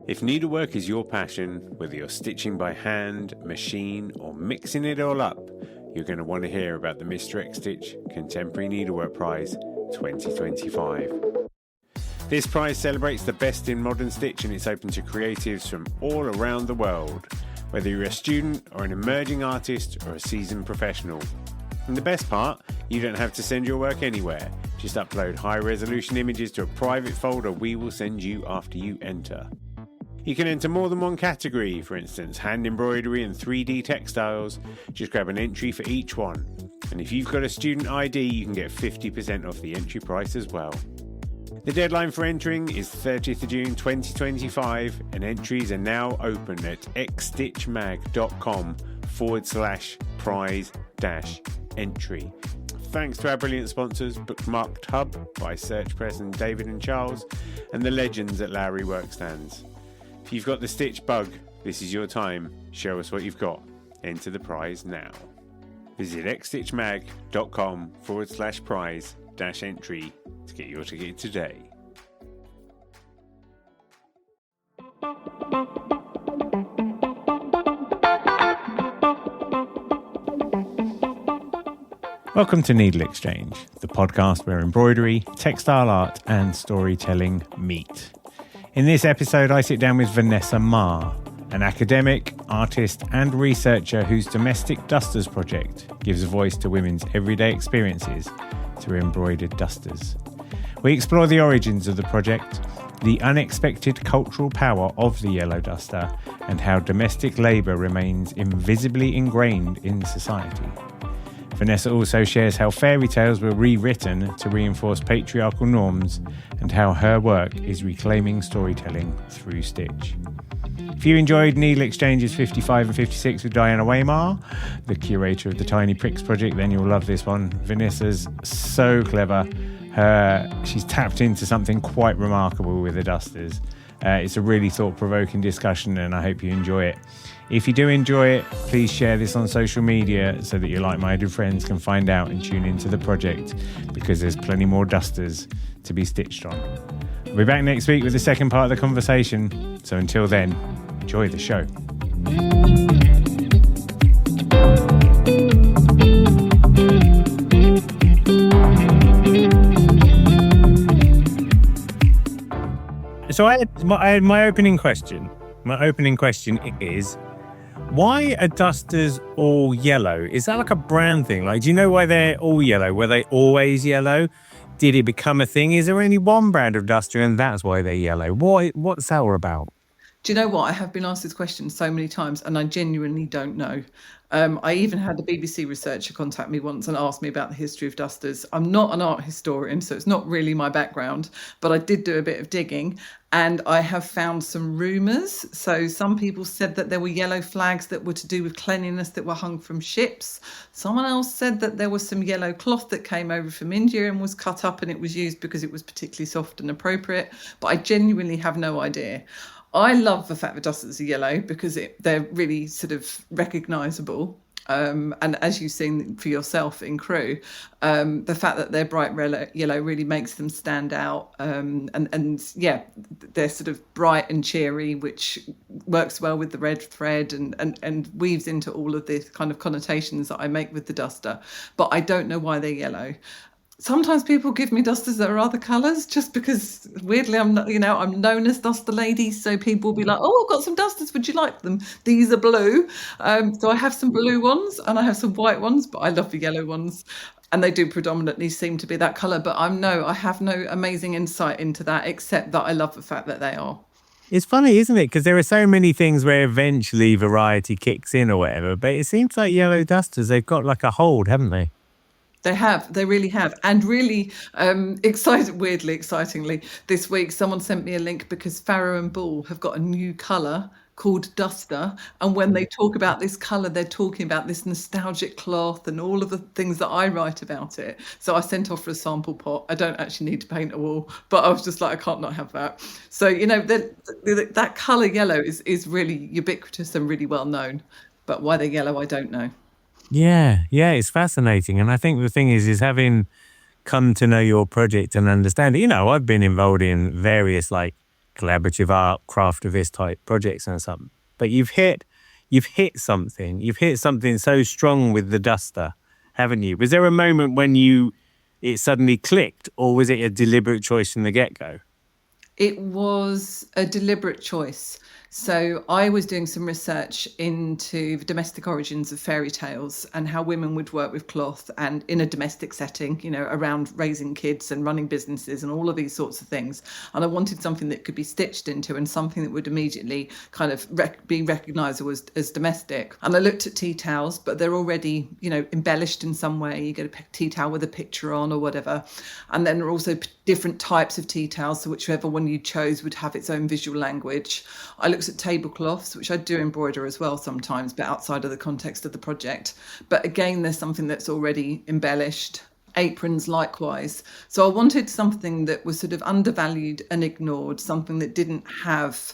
If needlework is your passion, whether you're stitching by hand, machine, or mixing it all up, you're going to want to hear about the Mr. X Stitch Contemporary Needlework Prize 2025. This prize celebrates the best in modern stitch, and it's open to creatives from all around the world, whether you're a student or an emerging artist or a seasoned professional. And the best part, you don't have to send your work anywhere. Just upload high-resolution images to a private folder we will send you after you enter. You can enter more than one category, for instance, hand embroidery and 3D textiles. Just grab an entry for each one. And if you've got a student ID, you can get 50% off the entry price as well. The deadline for entering is 30th of June 2025, and entries are now open at xstitchmag.com/prize-entry. Thanks to our brilliant sponsors, Bookmarked Hub by Search Press and David and Charles, and the legends at Lowry Workstands. If you've got the stitch bug, this is your time. Show us what you've got. Enter the prize now. Visit xstitchmag.com/prize-entry to get your ticket today. Welcome to NeedleXChange, the podcast where embroidery, textile art, and storytelling meet. In this episode, I sit down with Vanessa Marr, an academic, artist, and researcher whose Domestic Dusters project gives a voice to women's everyday experiences through embroidered dusters. We explore the origins of the project, the unexpected cultural power of the yellow duster, and how domestic labour remains invisibly ingrained in society. Vanessa also shares how fairy tales were rewritten to reinforce patriarchal norms and how her work is reclaiming storytelling through stitch. If you enjoyed NeedleXChange's 55 and 56 with Diana Waymar, the curator of the Tiny Pricks project, then you'll love this one. Vanessa's so clever. She's tapped into something quite remarkable with the dusters. It's a really thought-provoking discussion, and I hope you enjoy it. If you do enjoy it, please share this on social media so that your like-minded friends can find out and tune into the project, because there's plenty more dusters to be stitched on. I'll be back next week with the second part of the conversation. So until then, enjoy the show. So I had my opening question. My opening question is, why are dusters all yellow? Is that like a brand thing? Like, do you know why they're all yellow? Were they always yellow? Did it become a thing? Is there only one brand of duster and that's why they're yellow? What's that all about? Do you know what? I have been asked this question so many times and I genuinely don't know. I even had a BBC researcher contact me once and ask me about the history of dusters. I'm not an art historian, so it's not really my background, but I did do a bit of digging and I have found some rumours. So some people said that there were yellow flags that were to do with cleanliness that were hung from ships. Someone else said that there was some yellow cloth that came over from India and was cut up and it was used because it was particularly soft and appropriate, but I genuinely have no idea. I love the fact that dusters are yellow because they're really sort of recognisable. And as you've seen for yourself in Crew, the fact that they're bright yellow really makes them stand out. And yeah, they're sort of bright and cheery, which works well with the red thread and weaves into all of the kind of connotations that I make with the duster. But I don't know why they're yellow. Sometimes people give me dusters that are other colours just because weirdly I'm known as Duster Lady, so people will be like, oh, I've got some dusters, would you like them? These are blue. So I have some blue ones and I have some white ones, but I love the yellow ones. And they do predominantly seem to be that colour, but I have no amazing insight into that except that I love the fact that they are. It's funny, isn't it? Because there are so many things where eventually variety kicks in or whatever, but it seems like yellow dusters, they've got like a hold, haven't they? They really have. And really weirdly, excitingly, this week someone sent me a link because Farrow and Ball have got a new colour called Duster. And when they talk about this colour, they're talking about this nostalgic cloth and all of the things that I write about it. So I sent off for a sample pot. I don't actually need to paint a wall, but I was just like, I can't not have that. So, that colour yellow is really ubiquitous and really well known. But why they're yellow, I don't know. Yeah, it's fascinating. And I think the thing is having come to know your project and understand it, I've been involved in various like collaborative art, craftivist type projects and something. But you've hit something. You've hit something so strong with the duster, haven't you? Was there a moment when it suddenly clicked, or was it a deliberate choice from the get-go? It was a deliberate choice. So I was doing some research into the domestic origins of fairy tales and how women would work with cloth and in a domestic setting, around raising kids and running businesses and all of these sorts of things. And I wanted something that could be stitched into and something that would immediately kind of be recognisable as domestic. And I looked at tea towels, but they're already, embellished in some way. You get a tea towel with a picture on or whatever. And then there are also different types of tea towels, so whichever one you chose would have its own visual language. I looked at tablecloths, which I do embroider as well sometimes, but outside of the context of the project. But again, there's something that's already embellished. Aprons likewise. So I wanted something that was sort of undervalued and ignored, something that didn't have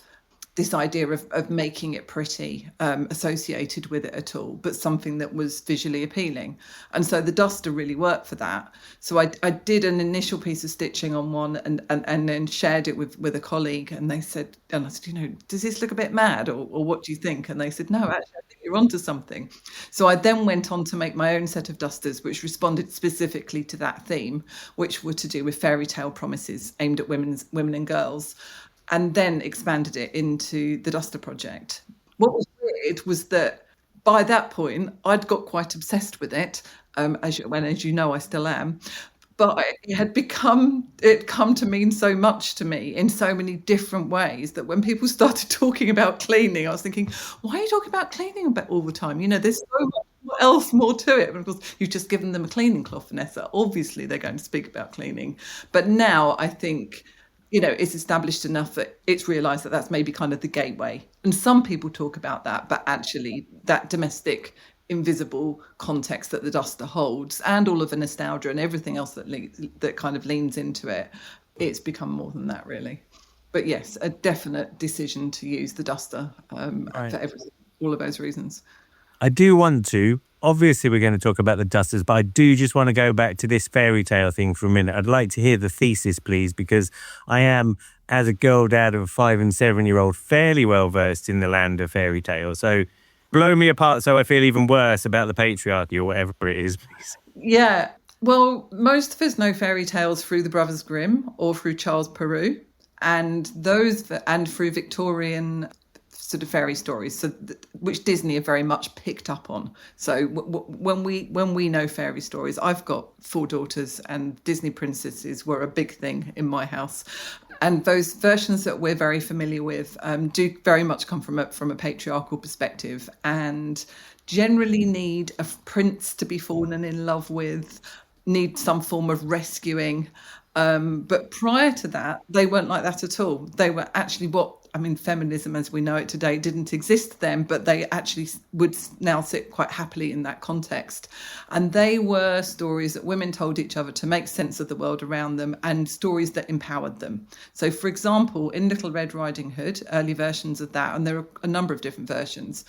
this idea of making it pretty associated with it at all, but something that was visually appealing. And so the duster really worked for that. So I did an initial piece of stitching on one and then shared it with a colleague, and they said, and I said, does this look a bit mad, or what do you think? And they said, no, actually, I think you're onto something. So I then went on to make my own set of dusters, which responded specifically to that theme, which were to do with fairy tale promises aimed at women and girls, and then expanded it into the duster project. What was weird was that by that point, I'd got quite obsessed with it, as you know, I still am. But it had come to mean so much to me in so many different ways that when people started talking about cleaning, I was thinking, why are you talking about cleaning all the time? There's so much else more to it. And of course, you've just given them a cleaning cloth, Vanessa. Obviously, they're going to speak about cleaning. But now I think, it's established enough that it's realised that that's maybe kind of the gateway. And some people talk about that, but actually that domestic invisible context that the duster holds and all of the nostalgia and everything else that kind of leans into it, it's become more than that, really. But yes, a definite decision to use the duster for all of those reasons. I do want to. Obviously, we're going to talk about the dusters, but I do just want to go back to this fairy tale thing for a minute. I'd like to hear the thesis, please, because I am, as a girl dad of a 5 and 7-year-old, fairly well versed in the land of fairy tales. So blow me apart so I feel even worse about the patriarchy or whatever it is, please. Yeah. Well, most of us know fairy tales through the Brothers Grimm or through Charles Perrault, and through Victorian sort of fairy stories, which Disney have very much picked up on. So when we know fairy stories, I've got 4 daughters, and Disney princesses were a big thing in my house. And those versions that we're very familiar with do very much come from a patriarchal perspective, and generally need a prince to be fallen in love with, need some form of rescuing. But prior to that, they weren't like that at all. They were actually feminism as we know it today didn't exist then, but they actually would now sit quite happily in that context. And they were stories that women told each other to make sense of the world around them, and stories that empowered them. So, for example, in Little Red Riding Hood, early versions of that, and there are a number of different versions,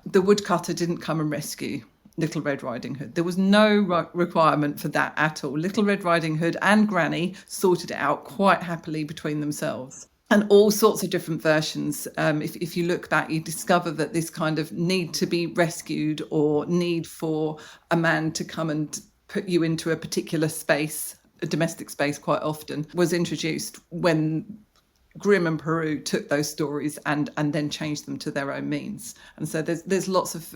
the woodcutter didn't come and rescue Little Red Riding Hood. There was no requirement for that at all. Little Red Riding Hood and Granny sorted it out quite happily between themselves. And all sorts of different versions. If you look back, you discover that this kind of need to be rescued, or need for a man to come and put you into a particular space, a domestic space quite often, was introduced when Grimm and Perrault took those stories and then changed them to their own means. And so there's lots of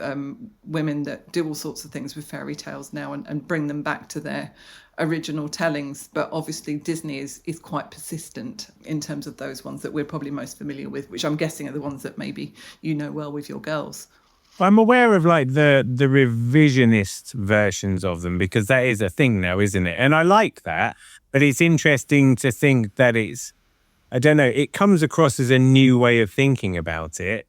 women that do all sorts of things with fairy tales now and bring them back to their original tellings. But obviously Disney is quite persistent in terms of those ones that we're probably most familiar with, which I'm guessing are the ones that maybe you know well with your girls. I'm aware of like the revisionist versions of them, because that is a thing now, isn't it? And I like that, but it's interesting to think that I don't know, it comes across as a new way of thinking about it.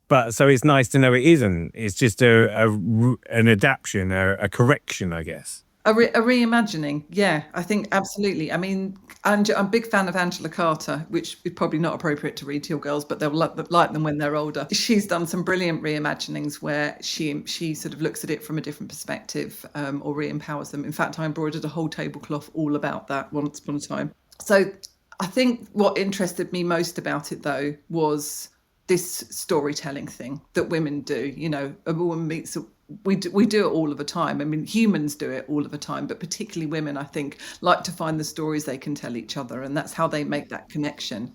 But so it's nice to know it isn't. It's just an adaptation, a correction, I guess. A reimagining, yeah, I think absolutely. I mean, I'm a big fan of Angela Carter, which is probably not appropriate to read to your girls, but they'll like them when they're older. She's done some brilliant reimaginings where she sort of looks at it from a different perspective, or re-empowers them. In fact, I embroidered a whole tablecloth all about that once upon a time. So I think what interested me most about it, though, was this storytelling thing that women do. You know, a woman meets we do it all of the time. I mean, humans do it all of the time, but particularly women, I think, like to find the stories they can tell each other, and that's how they make that connection.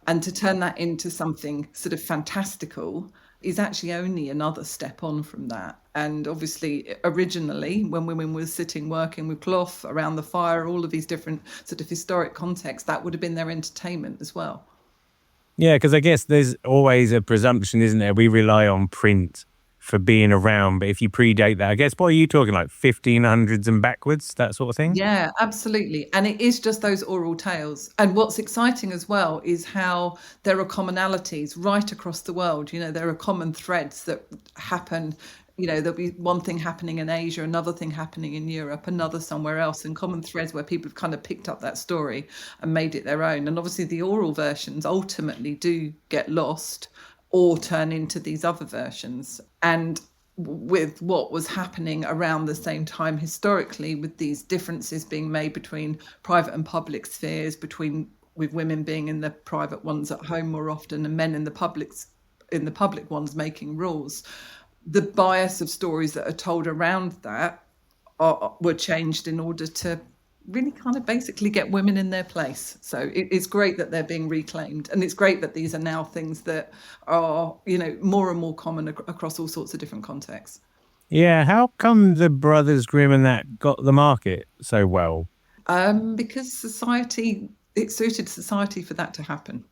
And to turn that into something sort of fantastical is actually only another step on from that. And obviously, originally, when women were sitting working with cloth around the fire, all of these different sort of historic contexts, that would have been their entertainment as well. Yeah, because I guess there's always a presumption, isn't there? We rely on print for being around, but if you predate that, I guess, what are you talking, like 1500s and backwards, that sort of thing? Yeah, absolutely. And it is just those oral tales. And what's exciting as well is how there are commonalities right across the world. You know, there are common threads that happen. You know, there'll be one thing happening in Asia, another thing happening in Europe, another somewhere else, and common threads where people have kind of picked up that story and made it their own. And obviously the oral versions ultimately do get lost or turn into these other versions. And with what was happening around the same time historically, with these differences being made between private and public spheres, between with women being in the private ones at home more often and men in the public ones making rules, the bias of stories that are told around that were changed in order to really kind of basically get women in their place. So it's great that they're being reclaimed, and it's great that these are now things that are, you know, more and more common across all sorts of different contexts. Yeah, how come the Brothers Grimm and that got the market so well? Because it suited society for that to happen.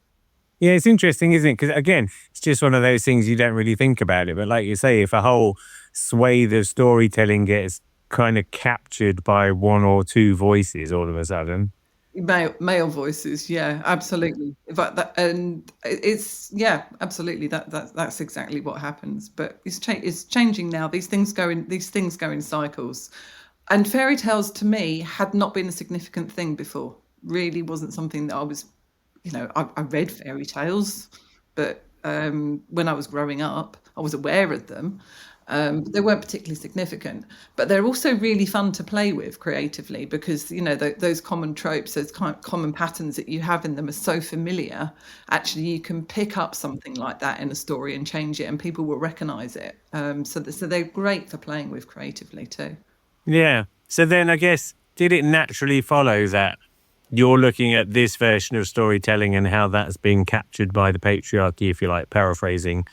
Yeah, it's interesting, isn't it? Because again, it's just one of those things you don't really think about it. But like you say, if a whole swathe of storytelling gets kind of captured by one or two voices all of a sudden. Male voices, yeah, absolutely. In fact, and it's absolutely that's exactly what happens. But it's changing now. These things go in cycles, and fairy tales to me had not been a significant thing before. Really wasn't something that I was, you know, I read fairy tales, but when I was growing up, I was aware of them. They weren't particularly significant, but they're also really fun to play with creatively because, you know, those common tropes, those kind of common patterns that you have in them are so familiar. Actually, you can pick up something like that in a story and change it, and people will recognize it. So they're great for playing with creatively too. Yeah. So then I guess, did it naturally follow that you're looking at this version of storytelling and how that's being captured by the patriarchy, if you like, paraphrasing,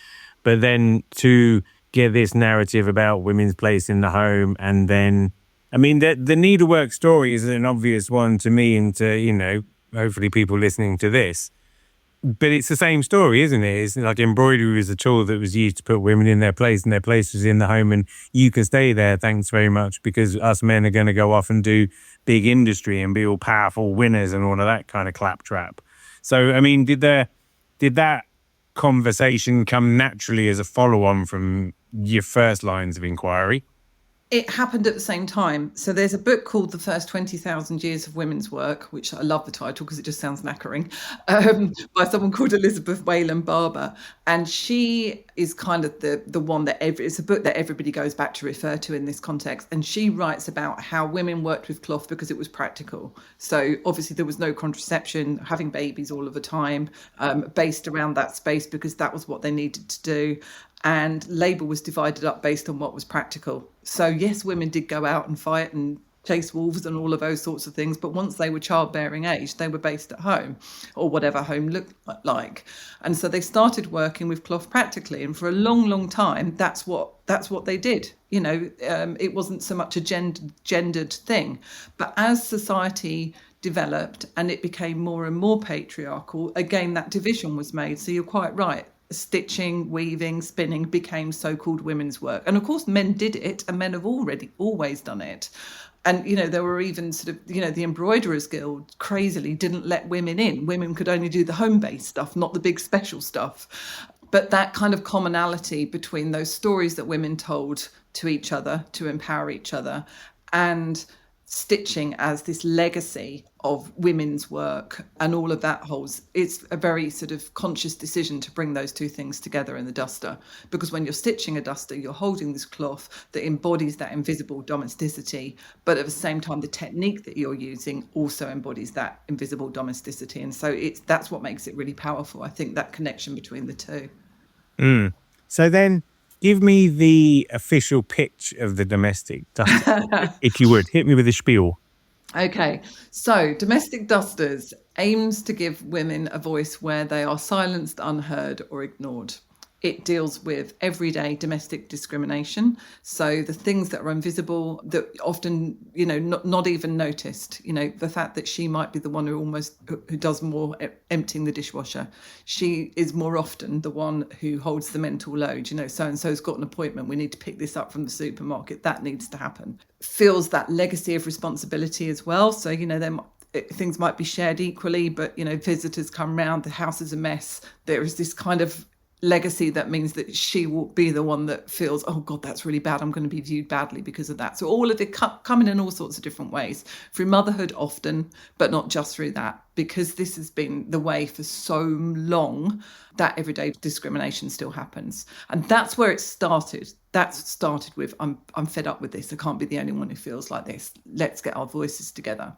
but then to get this narrative about women's place in the home? And then, I mean, the needlework story is an obvious one to me and to, you know, hopefully people listening to this. But it's the same story, isn't it? It's like embroidery was a tool that was used to put women in their place, and their place was in the home, and you can stay there, thanks very much, because us men are going to go off and do big industry and be all powerful winners and all of that kind of claptrap. So, I mean, did that conversation come naturally as a follow-on from your first lines of inquiry? It happened at the same time. So there's a book called The First 20,000 Years of Women's Work, which I love the title because it just sounds knackering, by someone called Elizabeth Wayland Barber. And she is kind of the one that it's a book that everybody goes back to refer to in this context. And she writes about how women worked with cloth because it was practical. So obviously there was no contraception, having babies all of the time, based around that space because that was what they needed to do. And labour was divided up based on what was practical. So yes, women did go out and fight and chase wolves and all of those sorts of things, but once they were childbearing age, they were based at home, or whatever home looked like. And so they started working with cloth practically, and for a long time that's what they did. You know, it wasn't so much a gendered thing, but as society developed and it became more and more patriarchal, again that division was made. So you're quite right. Stitching, weaving, spinning became so-called women's work. And of course, men did it, and men have always done it. And, you know, there were even sort of, you know, the Embroiderers Guild crazily didn't let women in. Women could only do the home-based stuff, not the big special stuff. But that kind of commonality between those stories that women told to each other to empower each other and stitching as this legacy of women's work and all of that holds, it's a very sort of conscious decision to bring those two things together in the duster, because when you're stitching a duster, you're holding this cloth that embodies that invisible domesticity, but at the same time the technique that you're using also embodies that invisible domesticity, and so that's what makes it really powerful, I think, that connection between the two. So then give me the official pitch of the domestic duster, if you would. Hit me with a spiel. Okay, so Domestic Dusters aims to give women a voice where they are silenced, unheard, or ignored. It deals with everyday domestic discrimination. So the things that are invisible, that often, not even noticed, the fact that she might be the one who does more emptying the dishwasher. She is more often the one who holds the mental load, so-and-so's got an appointment. We need to pick this up from the supermarket. That needs to happen. Feels that legacy of responsibility as well. So, things might be shared equally, but, visitors come round, the house is a mess. There is this kind of legacy that means that she will be the one that feels, oh God, that's really bad, I'm going to be viewed badly because of that. So all of it coming in all sorts of different ways, through motherhood often, but not just through that, because this has been the way for so long that everyday discrimination still happens. And that's where it started. That started with, I'm fed up with this, I can't be the only one who feels like this, let's get our voices together.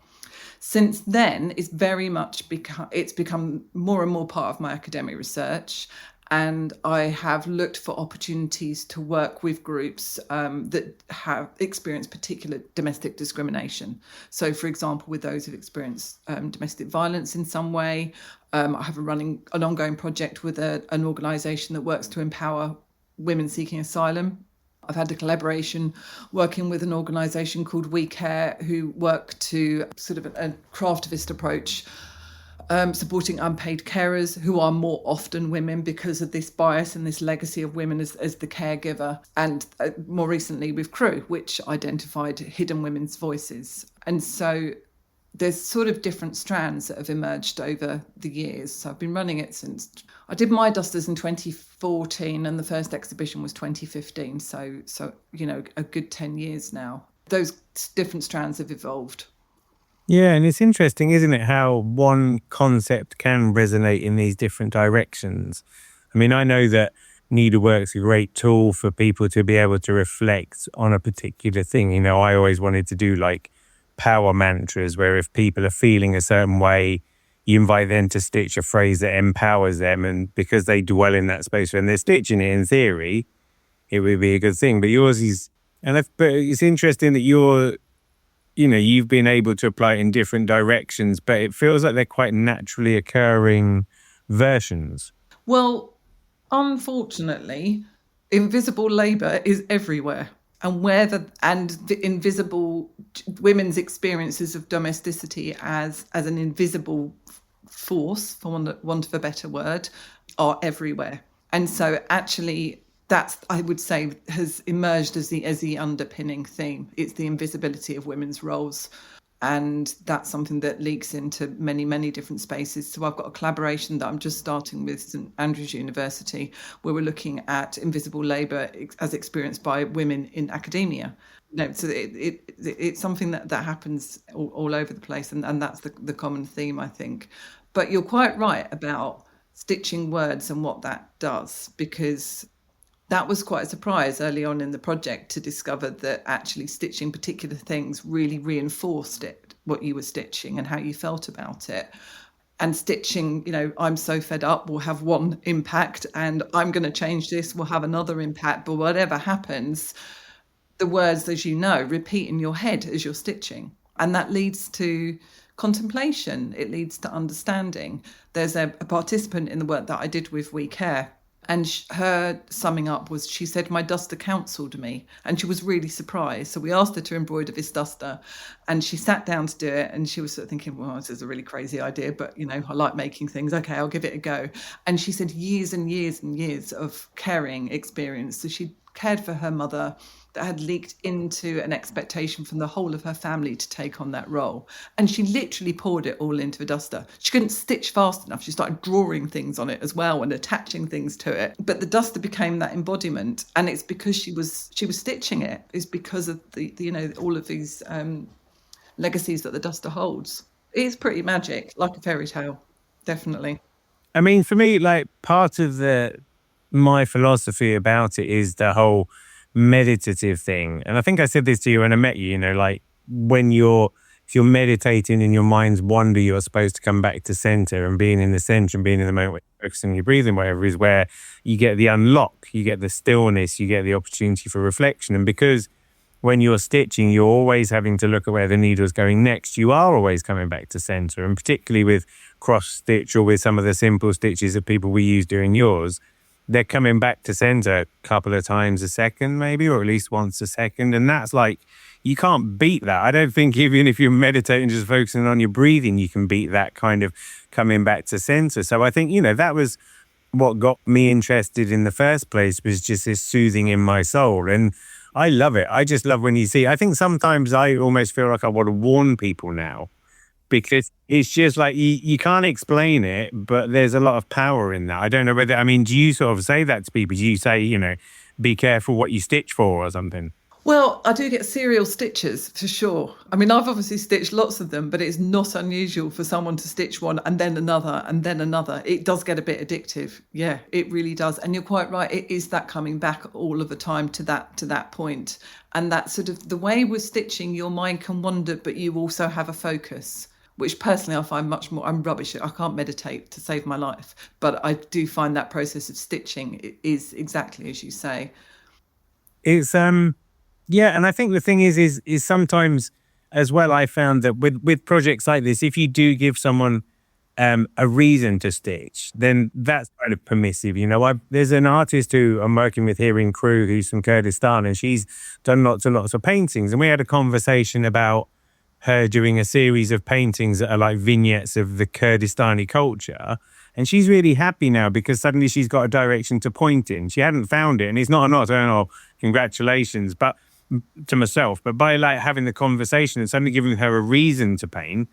Since then, it's very much become more and more part of my academic research. And I have looked for opportunities to work with groups that have experienced particular domestic discrimination. So, for example, with those who've experienced domestic violence in some way, I have an ongoing project with an organisation that works to empower women seeking asylum. I've had a collaboration working with an organisation called We Care, who work to sort of a craftivist approach, supporting unpaid carers, who are more often women because of this bias and this legacy of women as the caregiver. And more recently with Crew, which identified hidden women's voices. And so there's sort of different strands that have emerged over the years. So I've been running it since I did my dusters in 2014 and the first exhibition was 2015. So a good 10 years now. Those different strands have evolved. Yeah, and it's interesting, isn't it, how one concept can resonate in these different directions. I mean, I know that needlework's a great tool for people to be able to reflect on a particular thing. I always wanted to do like power mantras, where if people are feeling a certain way, you invite them to stitch a phrase that empowers them. And because they dwell in that space when they're stitching it, in theory, it would be a good thing. But yours is, but it's interesting that you've been able to apply it in different directions, but it feels like they're quite naturally occurring versions. Well, unfortunately, invisible labour is everywhere. And the invisible women's experiences of domesticity as an invisible force, for want of a better word, are everywhere. And so actually, that's, I would say, has emerged as the underpinning theme. It's the invisibility of women's roles. And that's something that leaks into many, many different spaces. So I've got a collaboration that I'm just starting with St Andrews University, where we're looking at invisible labour as experienced by women in academia. So it's something that happens all over the place. And that's the common theme, I think. But you're quite right about stitching words and what that does, because that was quite a surprise early on in the project to discover that actually stitching particular things really reinforced what you were stitching and how you felt about it. And stitching, I'm so fed up will have one impact, and I'm going to change this will have another impact. But whatever happens, the words, as you know, repeat in your head as you're stitching. And that leads to contemplation. It leads to understanding. There's a participant in the work that I did with We Care, and her summing up was, she said, my duster counselled me, and she was really surprised. So we asked her to embroider this duster, and she sat down to do it, and she was sort of thinking, well, this is a really crazy idea, but, I like making things. Okay, I'll give it a go. And she said years and years and years of caring experience. So she cared for her mother that had leaked into an expectation from the whole of her family to take on that role. And she literally poured it all into a duster. She couldn't stitch fast enough. She started drawing things on it as well and attaching things to it. But the duster became that embodiment. And it's because she was stitching it. It's because of the all of these legacies that the duster holds. It's pretty magic, like a fairy tale, definitely. I mean, for me, like part of my philosophy about it is the whole meditative thing. And I think I said this to you when I met you, you know, like if you're meditating and your mind's wander, you're supposed to come back to center, and being in the center and being in the moment where you're focusing on your breathing, whatever, is where you get the unlock, you get the stillness, you get the opportunity for reflection. And because when you're stitching, you're always having to look at where the needle's going next, you are always coming back to center. And particularly with cross stitch or with some of the simple stitches that people we use doing yours, they're coming back to center a couple of times a second, maybe, or at least once a second. And that's like, you can't beat that. I don't think even if you're meditating, just focusing on your breathing, you can beat that kind of coming back to center. So I think, you know, that was what got me interested in the first place, was just this soothing in my soul. And I love it. I just love when you see, I think sometimes I almost feel like I want to warn people now, because it's just like, you can't explain it, but there's a lot of power in that. I don't know whether, I mean, do you sort of say that to people? Do you say, you know, be careful what you stitch for or something? Well, I do get serial stitches for sure. I mean, I've obviously stitched lots of them, but it's not unusual for someone to stitch one and then another and then another. It does get a bit addictive. Yeah, it really does. And you're quite right. It is that coming back all of the time to that point. And that sort of the way we're stitching, your mind can wander, but you also have a focus, which personally I find much more, I'm rubbish at. I can't meditate to save my life, but I do find that process of stitching is exactly as you say. It's, yeah, and I think the thing is sometimes as well, I found that with projects like this, if you do give someone a reason to stitch, then that's kind of permissive. You know, there's an artist who I'm working with here in Crewe who's from Kurdistan, and she's done lots and lots of paintings. And we had a conversation about her doing a series of paintings that are like vignettes of the Kurdistani culture. And she's really happy now because suddenly she's got a direction to point in. She hadn't found it. And it's not congratulations, but to myself, but by like having the conversation and suddenly giving her a reason to paint,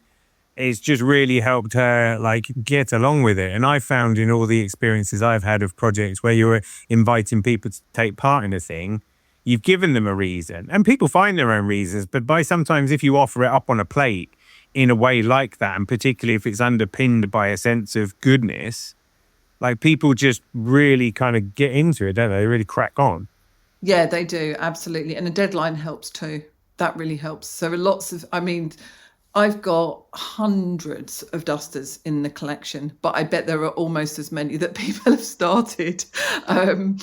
it's just really helped her like get along with it. And I found in all the experiences I've had of projects where you're inviting people to take part in a thing, you've given them a reason, and people find their own reasons. But by sometimes if you offer it up on a plate in a way like that, and particularly if it's underpinned by a sense of goodness, like people just really kind of get into it, don't they? They really crack on. Yeah, they do. Absolutely. And a deadline helps too. That really helps. So lots of, I mean, I've got hundreds of dusters in the collection, but I bet there are almost as many that people have started. And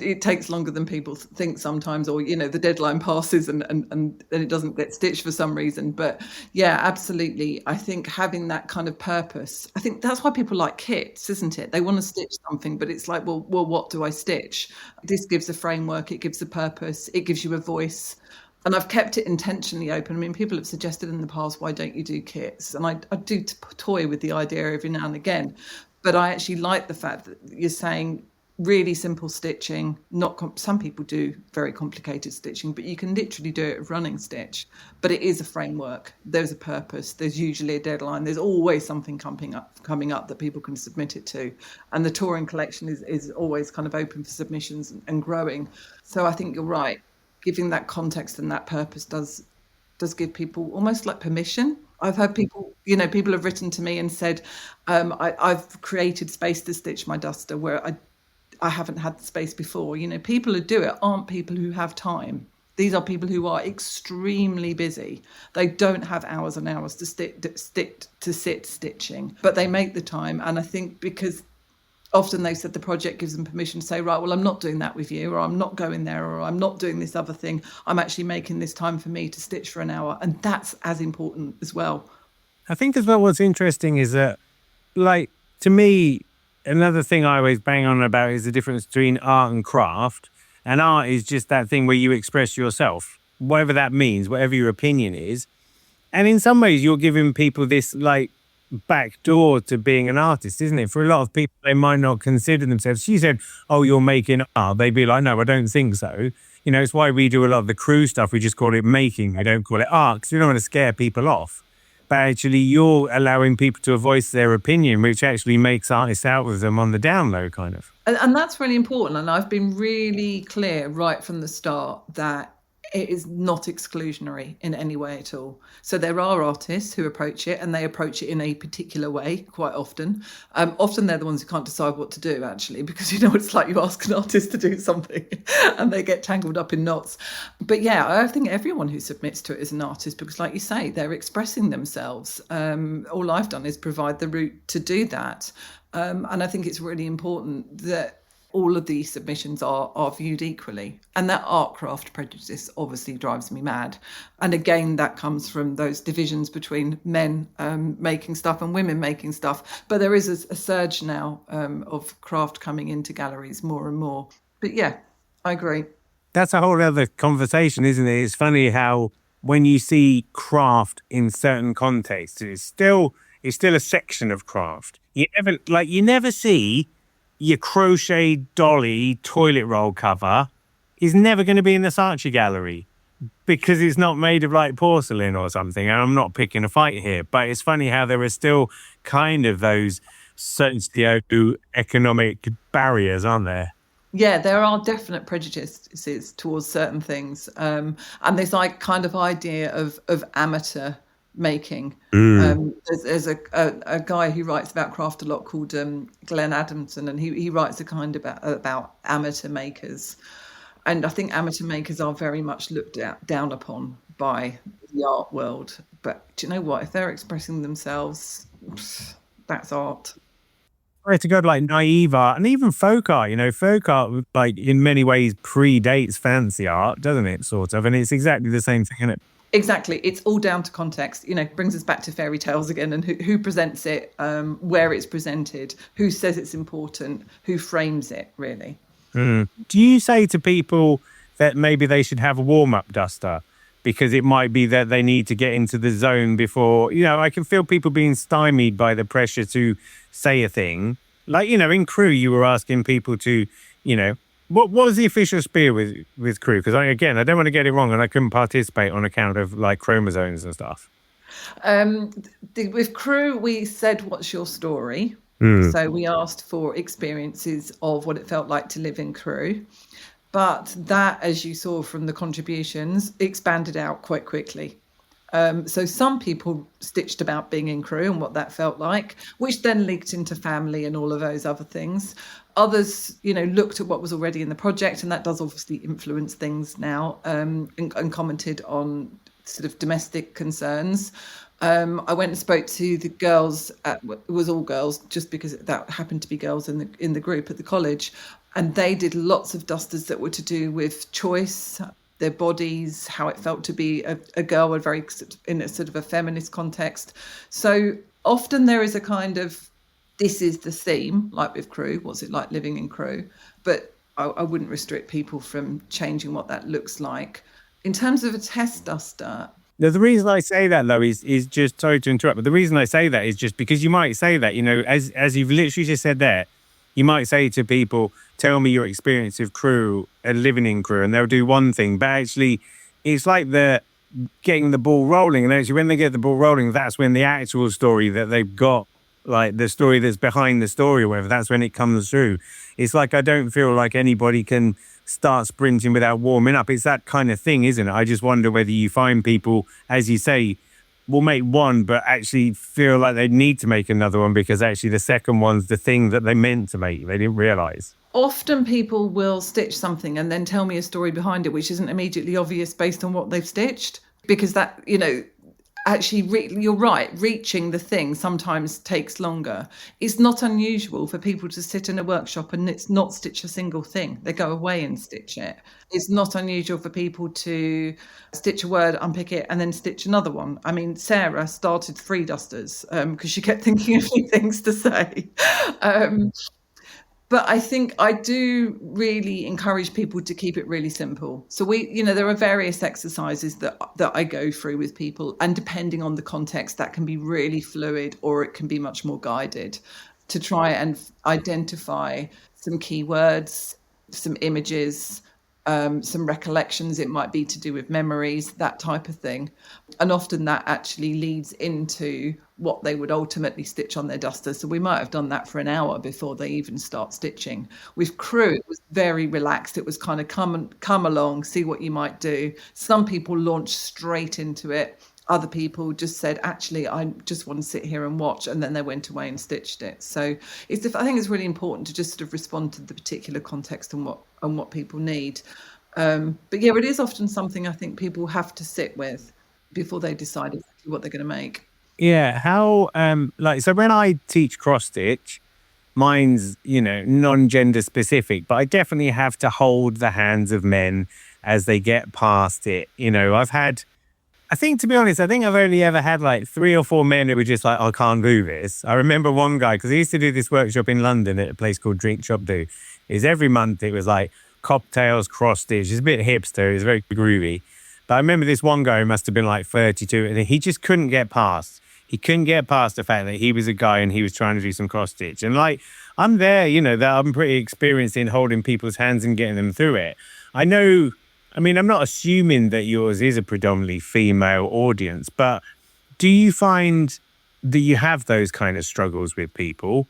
it takes longer than people think sometimes, or, you know, the deadline passes and it doesn't get stitched for some reason. But yeah, absolutely. I think having that kind of purpose, I think that's why people like kits, isn't it? They want to stitch something, but it's like, well, what do I stitch? This gives a framework, it gives a purpose, it gives you a voice. And I've kept it intentionally open. I mean, people have suggested in the past, why don't you do kits? And I do toy with the idea every now and again. But I actually like the fact that you're saying really simple stitching. Some people do very complicated stitching, but you can literally do it with running stitch. But it is a framework. There's a purpose. There's usually a deadline. There's always something coming up that people can submit it to. And the touring collection is always kind of open for submissions and growing. So I think you're right. Giving that context and that purpose does give people almost like permission. I've heard people have written to me and said, I've created space to stitch my duster where I haven't had the space before. You know, people who do it aren't people who have time. These are people who are extremely busy. They don't have hours and hours to sit stitching, but they make the time. And I think because often they said the project gives them permission to say, right, well, I'm not doing that with you, or I'm not going there, or I'm not doing this other thing. I'm actually making this time for me to stitch for an hour. And that's as important as well. I think as well what's interesting is that, like, to me, another thing I always bang on about is the difference between art and craft. And art is just that thing where you express yourself, whatever that means, whatever your opinion is. And in some ways, you're giving people this, like, back door to being an artist, isn't it? For a lot of people, they might not consider themselves. She said, oh, you're making art. They'd be like, no, I don't think so. You know, it's why we do a lot of the crew stuff. We just call it making. We don't call it art because we don't want to scare people off. But actually, you're allowing people to voice their opinion, which actually makes artists out with them on the down low, kind of. And that's really important. And I've been really clear right from the start that it is not exclusionary in any way at all. So there are artists who approach it, and they approach it in a particular way quite often. Often they're the ones who can't decide what to do, actually, because it's like you ask an artist to do something and they get tangled up in knots. But yeah, I think everyone who submits to it is an artist, because like you say, they're expressing themselves. All I've done is provide the route to do that. And I think it's really important that all of these submissions are viewed equally. And that art craft prejudice obviously drives me mad. And again, that comes from those divisions between men making stuff and women making stuff. But there is a surge now of craft coming into galleries more and more. But yeah, I agree. That's a whole other conversation, isn't it? It's funny how when you see craft in certain contexts, it's still a section of craft. You never see your crochet dolly toilet roll cover is never going to be in the Saatchi gallery because it's not made of like porcelain or something. And I'm not picking a fight here, but it's funny how there are still kind of those socio-economic barriers, aren't there? Yeah, there are definite prejudices towards certain things. And this like kind of idea of amateur making. There's a guy who writes about craft a lot called Glenn Adamson, and he writes a kind about amateur makers. And I think amateur makers are very much looked down upon by the art world. But do you know what? If they're expressing themselves, that's art. Right, to go to like naive art and even folk art, folk art like in many ways predates fancy art, doesn't it, sort of? And it's exactly the same thing, isn't it? Exactly. It's all down to context, brings us back to fairy tales again, and who presents it, where it's presented, who says it's important, who frames it, really. Do you say to people that maybe they should have a warm-up duster because it might be that they need to get into the zone before, I can feel people being stymied by the pressure to say a thing. Like, in Crew, you were asking people to, what was the official spiel with Crew? Because I don't want to get it wrong, and I couldn't participate on account of like chromosomes and stuff. With Crew, we said, "What's your story?" So we asked for experiences of what it felt like to live in Crew, but that, as you saw from the contributions, expanded out quite quickly. So some people stitched about being in Crew and what that felt like, which then leaked into family and all of those other things. Others, looked at what was already in the project, and that does obviously influence things now, and commented on sort of domestic concerns. I went and spoke to the girls. It was all girls, just because that happened to be girls in the group at the college, and they did lots of dusters that were to do with choice, their bodies, how it felt to be a girl, in a sort of a feminist context. So often there is a kind of, this is the theme, like with Crew, what's it like living in Crew? But I wouldn't restrict people from changing what that looks like. In terms of a test duster. Now, the reason I say that, though, is just, sorry to interrupt, but the reason I say that is just because you might say that, as you've literally just said there, you might say to people, tell me your experience of Crew and living in Crew, and they'll do one thing, but actually it's like getting the ball rolling. And actually when they get the ball rolling, that's when the actual story that they've got, like the story that's behind the story or whatever, that's when it comes through. It's like, I don't feel like anybody can start sprinting without warming up. It's that kind of thing, isn't it? I just wonder whether you find people, as you say, will make one, but actually feel like they need to make another one because actually the second one's the thing that they meant to make. They didn't realise. Often people will stitch something and then tell me a story behind it, which isn't immediately obvious based on what they've stitched, because that, actually, you're right, reaching the thing sometimes takes longer. It's not unusual for people to sit in a workshop and it's not stitch a single thing. They go away and stitch it. It's not unusual for people to stitch a word, unpick it, and then stitch another one. I mean, Sarah started 3 dusters because she kept thinking of new things to say. But I think I do really encourage people to keep it really simple. So there are various exercises that I go through with people, and depending on the context, that can be really fluid or it can be much more guided, to try and identify some keywords, some images, some recollections. It might be to do with memories, that type of thing. And often that actually leads into what they would ultimately stitch on their duster. So we might have done that for an hour before they even start stitching. With crew, it was very relaxed. It was kind of come along, see what you might do. Some people launched straight into it. Other people just said, actually, I just want to sit here and watch, and then they went away and stitched it. So I think it's really important to just sort of respond to the particular context and what people need. But yeah, it is often something I think people have to sit with before they decide exactly what they're going to make. Yeah. How, so when I teach cross stitch, mine's, non-gender specific, but I definitely have to hold the hands of men as they get past it. I think, to be honest, I've only ever had like 3 or 4 men who were just like, I can't do this. I remember one guy, because I used to do this workshop in London at a place called Drink Shop Do. Is every month it was like cocktails, cross stitch. It's a bit hipster. It was very groovy. But I remember this one guy who must have been like 32, and he just couldn't get past. He couldn't get past the fact that he was a guy and he was trying to do some cross stitch. And like, I'm there, that I'm pretty experienced in holding people's hands and getting them through it. I'm not assuming that yours is a predominantly female audience, but do you find that you have those kind of struggles with people?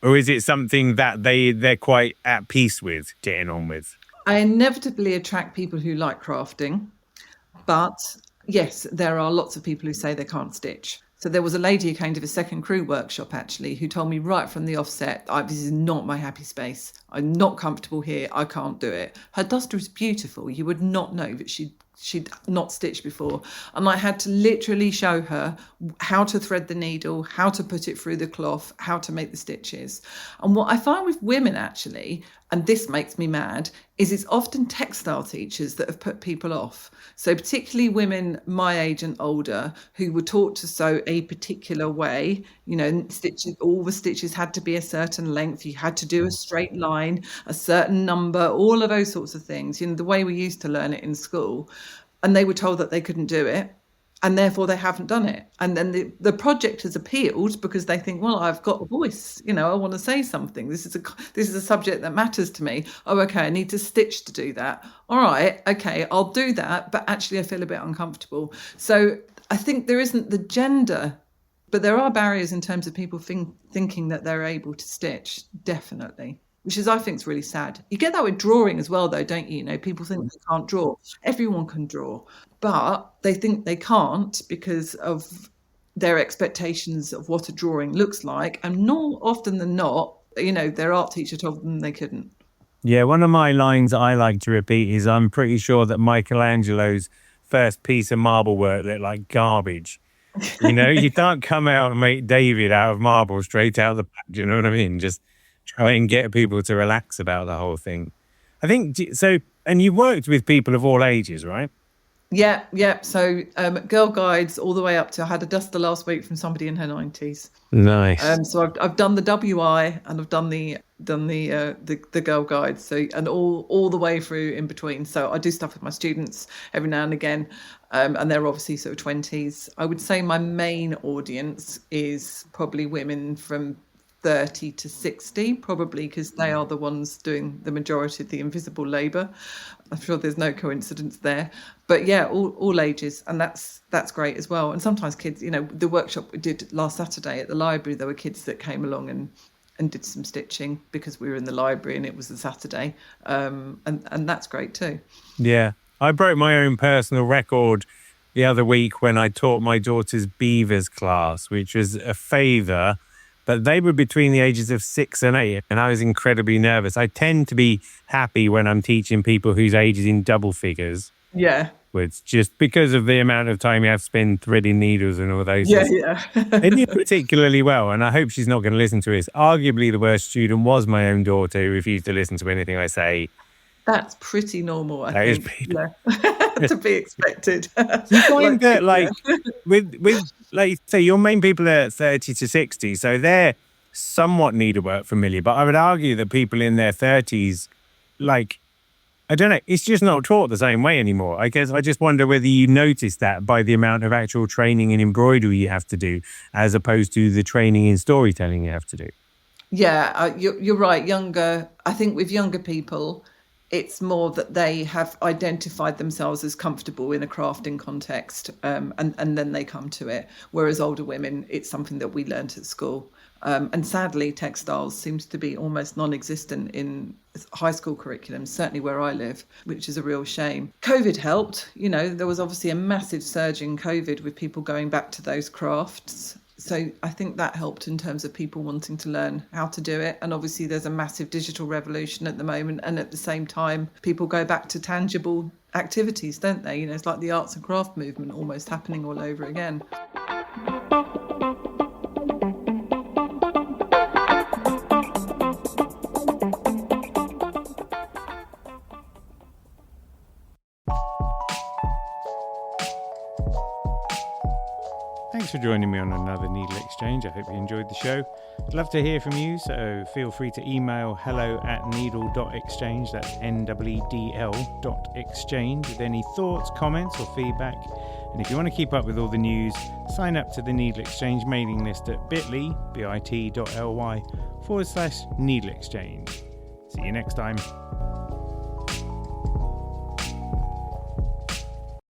Or is it something that they're quite at peace with getting on with? I inevitably attract people who like crafting, but yes, there are lots of people who say they can't stitch. So there was a lady who came to the second crew workshop, actually, who told me right from the offset, this is not my happy space. I'm not comfortable here. I can't do it. Her duster is beautiful. You would not know that she'd not stitched before. And I had to literally show her how to thread the needle, how to put it through the cloth, how to make the stitches. And what I find with women, actually, and this makes me mad, is it's often textile teachers that have put people off. So particularly women my age and older who were taught to sew a particular way, stitches, all the stitches had to be a certain length, you had to do a straight line, a certain number, all of those sorts of things, the way we used to learn it in school. And they were told that they couldn't do it, and therefore they haven't done it. And then the project has appealed because they think, well, I've got a voice, I want to say something. This is a subject that matters to me. Oh, okay, I need to stitch to do that. All right, okay, I'll do that, but actually I feel a bit uncomfortable. So I think there isn't the gender, but there are barriers in terms of people thinking that they're able to stitch, definitely. Which is, I think, is really sad. You get that with drawing as well, though, don't you? People think they can't draw. Everyone can draw, but they think they can't because of their expectations of what a drawing looks like. And more often than not, their art teacher told them they couldn't. Yeah, one of my lines I like to repeat is, I'm pretty sure that Michelangelo's first piece of marble work looked like garbage. You can't come out and make David out of marble straight out of the pack. Do you know what I mean? Just try and get people to relax about the whole thing. I think so. And you worked with people of all ages, right? Yeah. So girl guides all the way up to, I had a duster last week from somebody in her 90s. Nice. So I've done the WI and I've done the girl guide. So, and all the way through in between. So I do stuff with my students every now and again. And they're obviously sort of 20s. I would say my main audience is probably women from 30 to 60, probably, because they are the ones doing the majority of the invisible labour. I'm sure there's no coincidence there. But yeah, all ages, and that's great as well. And sometimes kids, the workshop we did last Saturday at the library, there were kids that came along and did some stitching because we were in the library and it was a Saturday. And that's great too. Yeah. I broke my own personal record the other week when I taught my daughter's beavers class, which was a favour. But they were between the ages of 6 and 8, and I was incredibly nervous. I tend to be happy when I'm teaching people whose age is in double figures. Yeah. It's just because of the amount of time you have to spend threading needles and all those things. Yeah. They did particularly well, and I hope she's not going to listen to this. Arguably, the worst student was my own daughter, who refused to listen to anything I say. That's pretty normal, I think. That is pretty normal. Yeah. To be expected. You find that, with like, say, your main people are 30 to 60, so they're somewhat needlework familiar, but I would argue that people in their 30s, I don't know, it's just not taught the same way anymore. I guess I just wonder whether you notice that by the amount of actual training in embroidery you have to do, as opposed to the training in storytelling you have to do. Yeah, you're right. I think with younger people, It's more that they have identified themselves as comfortable in a crafting context, and then they come to it. Whereas older women, it's something that we learnt at school. And sadly, textiles seems to be almost non-existent in high school curriculum, certainly where I live, which is a real shame. COVID helped. There was obviously a massive surge in COVID with people going back to those crafts. So I think that helped in terms of people wanting to learn how to do it. And obviously there's a massive digital revolution at the moment. And at the same time, people go back to tangible activities, don't they? It's like the arts and craft movement almost happening all over again. Thanks for joining me on another Needle Exchange. I hope you enjoyed the show. I'd love to hear from you, so feel free to email hello@needle.exchange, that's NEEDL.exchange, with any thoughts, comments or feedback. And if you want to keep up with all the news, sign up to the Needle Exchange mailing list at bit.ly/needleexchange. See you next time.